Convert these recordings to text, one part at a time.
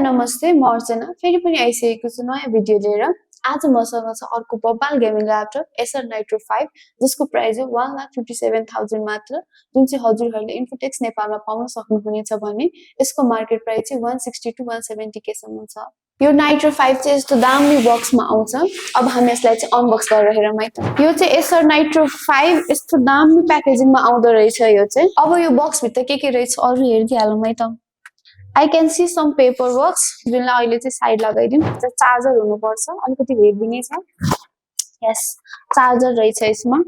नमस्ते म अर्चना फेरि पनि आइसकेको छु नयाँ भिडियो लिएर आज मसँग छ अर्को बब्बाल गेमिङ ल्यापटप Acer Nitro 5 जसको प्राइस हो 1,57,000 मात्र जुन चाहिँ हजुरहरूले InfoTechs नेपालमा पाउन सक्नुहुनेछ भने यसको मार्केट प्राइस चाहिँ 160 to 170 के सम्म छ यो Nitro 5 चाहिँ यस्तो दामी बक्समा आउँछ अब हामी यसलाई चाहिँ अनबक्स गरेर हेरौँ है त यो चाहिँ Acer Nitro 5 यस्तो दामी प्याकेजिङमा आउँदो रहेछ यो चाहिँ अब यो बक्स भित्र के रहेछ अरु हेर्दिहालौँ है त I can see some paperwork जुनलाई अहिले चाहिँ साइड लगाइदिउँ चार्जर हुनुपर्छ अलिकति हेर्दिनै छ यस चार्जर रहेछ यसमा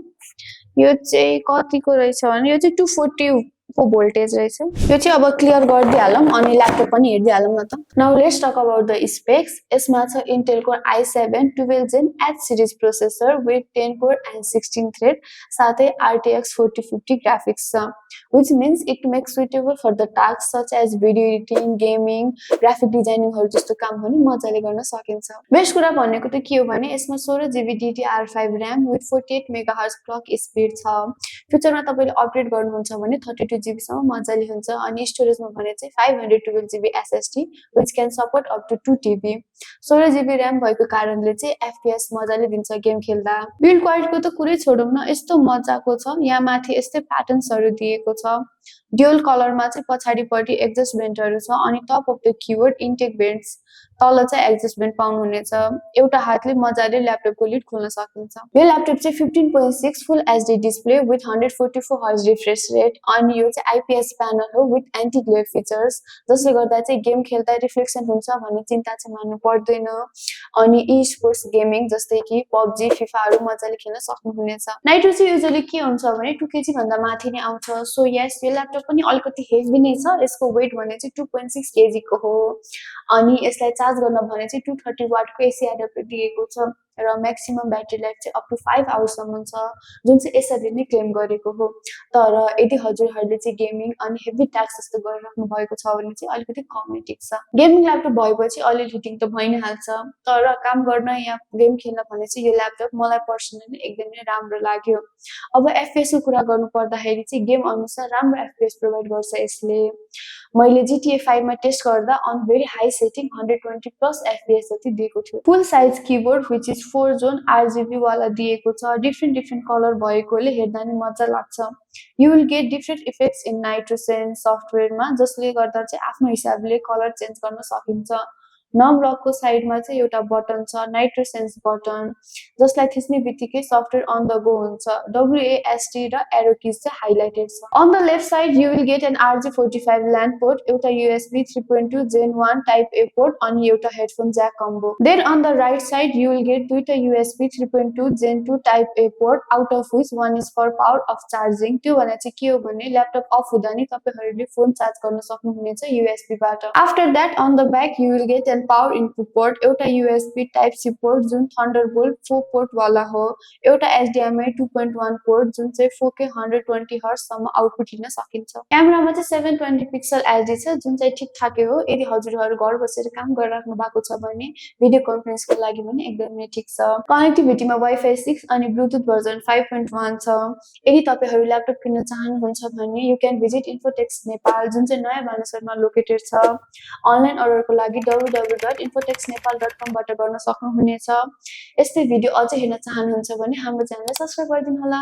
यो चाहिँ कतिको रहेछ भने यो चाहिँ 240 को भोल्टेज रहेछ यो चाहिँ अब क्लियर गरिदिहालौँ अनि ल्यापटप पनि हेर्दिहालौँ न त now let's talk about the specs यसमा छ Intel Core i7 12 Gen H series processor with 10 core and 16 thread साथै RTX 4050 graphics छ which means it makes suitable for the tasks such as video editing gaming graphic designing हरु जस्तो कामहरु मजाले गर्न सकिन्छ best कुरा भनेको त के हो भने यसमा 16GB DDR5 RAM with 48 MHz clock speed छ फ्युचरमा तपाईले अपडेट गर्नुहुन्छ भने 32GB सम्म मजाले हुन्छ अनि स्टोरेजमा भने चाहिँ 512GB SSD which can support up to 2TB 16GB RAM भएको कारणले चाहिँ FPS मजाले दिन्छ गेम खेल्दा बिल्ड क्वालिटीको त कुरै छोडौं न यस्तो मजाको छ यहाँ माथि यस्तै प्याटर्न्सहरु दिएको छ ड्युअल कलरमा चाहिँ पछाडीपट्टि एडजस्ट भेन्टहरु छ अनि top of the keyboard intake vents तल चाहिँ एडजस्ट भेन्ट पाउनुहुनेछ एउटा हातले मजाले ल्यापटपको लिड खोल्न सकिन्छ यो ल्यापटप चाहिँ 15.6 full HD display with 144 hertz refresh rate अनि यो चाहिँ आईपीएस प्यानल हो विथ एन्टी ग्लेयर फिचर्स जसले गर्दा चाहिँ गेम खेल्दा रिफ्लेक्सन हुन्छ भन्ने चिन्ता चाहिँ मान्नु पर्दैन अनि ई स्पोर्ट्स गेमिङ जस्तै कि PUBG फिफाहरु मजाले खेल्न सक्नुहुनेछ नाइट्रो चाहिँ युजुअली के हुन्छ भने 2 केजी भन्दा माथि नै आउँछ सो यस यो ल्यापटप पनि अलिकति हेभी नै छ यसको वेट भने चाहिँ 2.6 केजी को हो अनि यसलाई चार्ज गर्न भने चाहिँ 230 वाट को एसी एडाप्टर दिएको छ र म्याक्सिमम ब्याट्री लाइफ चाहिँ अप टु 5 आवर्स सम्म छ जुन चाहिँ यसरी नै क्लेम गरेको हो तर यदि हजुरहरूले चाहिँ गेमिङ अनि हेभी टास्क जस्तो गरिराख्नु भएको छ भने चाहिँ अलिकति कम नै टिक्छ गेमिङ ल्यापटप भएपछि अलि हिटिङ त भइ नै हाल्छ तर काम गर्न या गेम खेल्न भने चाहिँ यो ल्यापटप मलाई पर्सनली एकदमै राम्रो लाग्यो अब एफपीएस को कुरा गर्नु पर्दाखेरि चाहिँ गेम अनुसार राम्रो एफपीएस प्रोवाइड गर्छ यसले मैले GTA 5 मा टेस्ट गर्दा on very high setting 120 plus FPS जति दिएको थियो full size keyboard which is 4 zone RGB वाला दिएको छ डिफरेंट कलर भएकोले हेर्दा नि मजा लाग्छ you will get different effects in NitroSense सफ्टवेयरमा जसले गर्दा चाहिँ आफ्नो हिसाबले कलर चेन्ज गर्न सकिन्छ नम लकको साइडमा चाहिँ एउटा बटन छ NitroSense बटन जसलाई थिच्ने बित्तिकै सफ्टवेयर अन द गो हुन्छ WASD र एरो किज चाहिँ हाइलाइटेड छ on the left side you will get an RJ45 LAN port एउटा USB 3.2 Gen 1 type A port अनि एउटा headphone jack combo then on the right side you will get दुईटा USB 3.2 Gen 2 type A port out of which one is for power of charging त्यो भने चाहिँ के हो भने ल्यापटप अफ हुँदा नि तपाईहरुले फोन चार्ज गर्न सक्नुहुनेछ USB बाट after that on the back you will get an power input port एउटा USB टाइप C पोर्ट जुन थन्डरबोल्ट 4 पोर्ट वाला हो एउटा HDMI 2.1 पोर्ट जुन चाहिँ 4K 120 हर्ट्ज सम्म आउटपुट लिन सकिन्छ क्यामेरामा चाहिँ 720 पिक्सल एलडी छ जुन चाहिँ ठिकठाकै हो यदि हजुरहरु घर बसेर काम गरिराख्नु भएको छ भने भिडियो कन्फरेन्सको लागि पनि एकदमै ठिक छ कनेक्टिभिटीमा वाइफाई 6 अनि ब्लुटुथ भर्जन 5.1 छ यदि तपाईहरु ल्यापटप किन्न चाहनुहुन्छ भने you can visit InfoTechs Nepal जुन चाहिँ नयाँ बानेश्वरमा लोकेटेड छ अनलाइन अर्डरको लागि www.infotechsnepal.com बाट गर्न सक्नुहुनेछ यस्तै भिडियो अझै हेर्न चाहनुहुन्छ भने हाम्रो च्यानललाई सब्स्क्राइब गरिदिनु होला